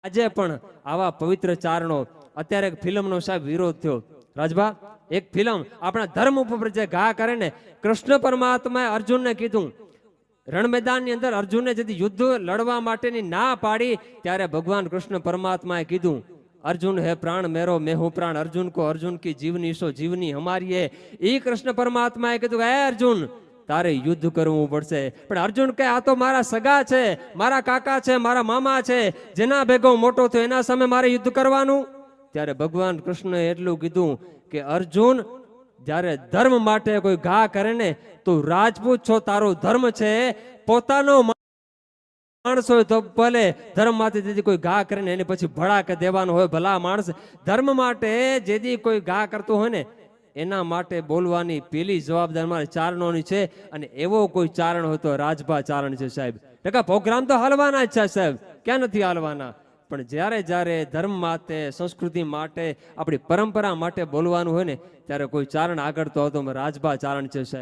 આજે પણ આવા પવિત્ર ચારણો. અત્યારે એક ફિલ્મનો સાહેબ વિરોધ થયો રાજભા, એક ફિલ્મ આપણા ધર્મ ઉપર જે ઘા કરે ને, કૃષ્ણ પરમાત્માએ અર્જુનને કીધું, રણ મેદાનની અંદર અર્જુનને જેથી યુદ્ધ લડવા માટેની ના પાડી, ત્યારે ભગવાન કૃષ્ણ પરમાત્માએ કીધું, अर्जुन है प्राण मेरो मैं हूं प्राण अर्जुन को अर्जुन की जीवनी सो जीवनी हमारी है। ई कृष्ण परमात्मा ए कीधुं, हे अर्जुन तारे युद्ध करवू पड़शे। पण अर्जुन के आ तो मारा सगा छे, मारा काका छे, मारा मामा छे, जेना भेगो मोटो थयो एना सामे मारे युद्ध करवानुं। त्यारे भगवान कृष्णए एटलुं कीधुं के अर्जुन ज्यारे धर्म माटे कोई घा करे ने, तो राजपूत छो, तारो धर्म छे, पोतानो माणस होय तो भले धर्म माटे जेदी कोई घा करे ने एने पछी भड़ाके देवानो होय। भला माणस धर्म माटे जेदी कोई घा करतो होय ने एना माटे बोलवानी पेली जवाबदारी मारे चारणोनी छे। अने एवो कोई चारण होय तो राजभा चारण छे साहेब। टका प्रोग्राम तो हालवाना ज छे साहेब, क्यां नथी हालवाना? पण ज्यारे ज्यारे धर्म माटे संस्कृति माटे आपणी परंपरा माटे बोलवानुं होय ने त्यारे कोई चारण आगळ तो राजभा चारण छे साहेब।